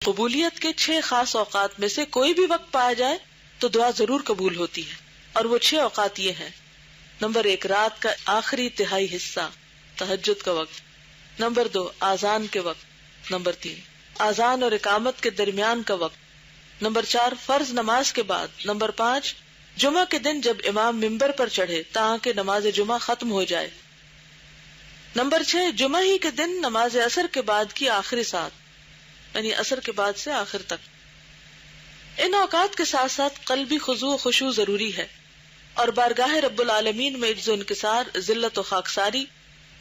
قبولیت کے 6 خاص اوقات میں سے کوئی بھی وقت پایا جائے تو دعا ضرور قبول ہوتی ہے، اور وہ 6 اوقات یہ ہیں: نمبر 1 رات کا آخری تہائی حصہ، تہجد کا وقت. نمبر 2 آذان کے وقت. نمبر 3 آذان اور اقامت کے درمیان کا وقت. نمبر 4 فرض نماز کے بعد. نمبر 5 جمعہ کے دن جب امام ممبر پر چڑھے تاکہ نماز جمعہ ختم ہو جائے. نمبر 6 جمعہ ہی کے دن نماز عصر کے بعد کی آخری ساعت، یعنی عصر کے بعد سے آخر تک. ان اوقات کے ساتھ ساتھ قلبی خضوع و خشوع ضروری ہے، اور بارگاہ رب العالمین میں عجز و انکسار، ذلت و خاکساری،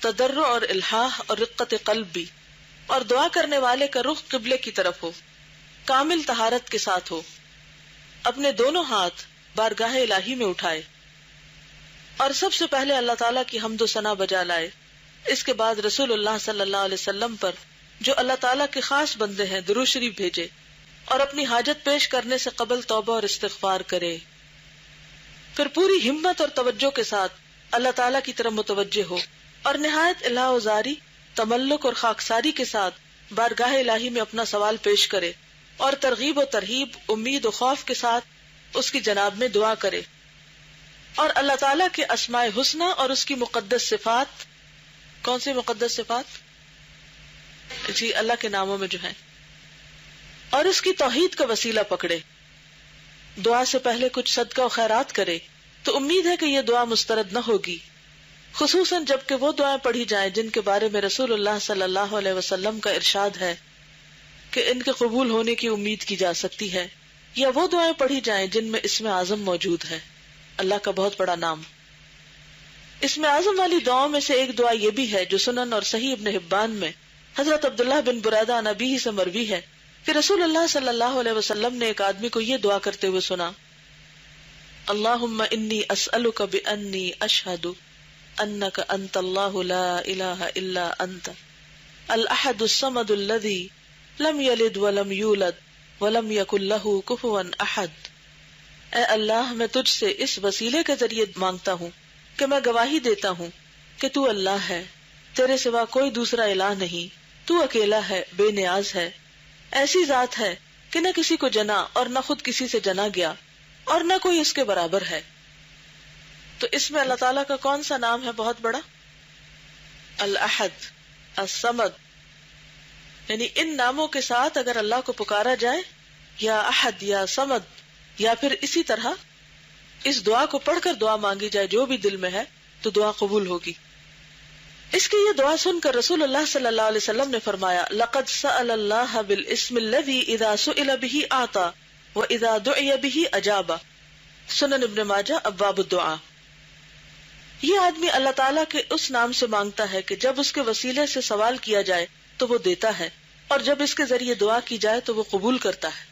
تضرع اور الحاح اور رقت قلب بھی، اور دعا کرنے والے کا رخ قبلے کی طرف ہو، کامل طہارت کے ساتھ ہو، اپنے دونوں ہاتھ بارگاہ الہی میں اٹھائے، اور سب سے پہلے اللہ تعالیٰ کی حمد و ثنا بجا لائے. اس کے بعد رسول اللہ صلی اللہ علیہ وسلم پر جو اللہ تعالیٰ کے خاص بندے ہیں درود شریف بھیجے، اور اپنی حاجت پیش کرنے سے قبل توبہ اور استغفار کرے. پھر پوری ہمت اور توجہ کے ساتھ اللہ تعالیٰ کی طرف متوجہ ہو، اور نہایت الہ و زاری، تملک اور خاکساری کے ساتھ بارگاہ الہی میں اپنا سوال پیش کرے، اور ترغیب و ترہیب، امید و خوف کے ساتھ اس کی جناب میں دعا کرے، اور اللہ تعالیٰ کے اسماء حسنی اور اس کی مقدس صفات. کون سی مقدس صفات؟ جی اللہ کے ناموں میں جو ہیں، اور اس کی توحید کا وسیلہ پکڑے. دعا سے پہلے کچھ صدقہ و خیرات کرے تو امید ہے کہ یہ دعا مسترد نہ ہوگی، خصوصاً جب کہ وہ دعائیں پڑھی جائیں جن کے بارے میں رسول اللہ صلی اللہ علیہ وسلم کا ارشاد ہے کہ ان کے قبول ہونے کی امید کی جا سکتی ہے، یا وہ دعائیں پڑھی جائیں جن میں اسم اعظم موجود ہے، اللہ کا بہت بڑا نام. اسم اعظم والی دعاؤں میں سے ایک دعا یہ بھی ہے جو سنن اور صحیح ابن حبان میں حضرت عبداللہ بن برادہ عن ابیہ سے مروی ہے کہ رسول اللہ صلی اللہ علیہ وسلم نے ایک آدمی کو یہ دعا کرتے ہوئے سنا: اللہم انی اسألک بانی اشہد انک انت اللہ لا الہ الا انت الاحد الصمد الذی لم یلد ولم یولد ولم یکن لہ کفوا احد. اے اللہ، میں تجھ سے اس وسیلے کے ذریعے مانگتا ہوں کہ میں گواہی دیتا ہوں کہ تو اللہ ہے، تیرے سوا کوئی دوسرا الہ نہیں، تو اکیلا ہے، بے نیاز ہے، ایسی ذات ہے کہ نہ کسی کو جنا اور نہ خود کسی سے جنا گیا، اور نہ کوئی اس کے برابر ہے. تو اس میں اللہ تعالیٰ کا کون سا نام ہے بہت بڑا؟ الاحد، الصمد. یعنی ان ناموں کے ساتھ اگر اللہ کو پکارا جائے، یا احد یا صمد، یا پھر اسی طرح اس دعا کو پڑھ کر دعا مانگی جائے جو بھی دل میں ہے، تو دعا قبول ہوگی. اس کی یہ دعا سن کر رسول اللہ صلی اللہ علیہ وسلم نے فرمایا: لقد سأل اللہ بالاسم الذی اذا سئل به اعطى واذا دعی به اجاب. سنن ابن ماجہ ابواب الدعاء. یہ آدمی اللہ تعالیٰ کے اس نام سے مانگتا ہے کہ جب اس کے وسیلے سے سوال کیا جائے تو وہ دیتا ہے، اور جب اس کے ذریعے دعا کی جائے تو وہ قبول کرتا ہے.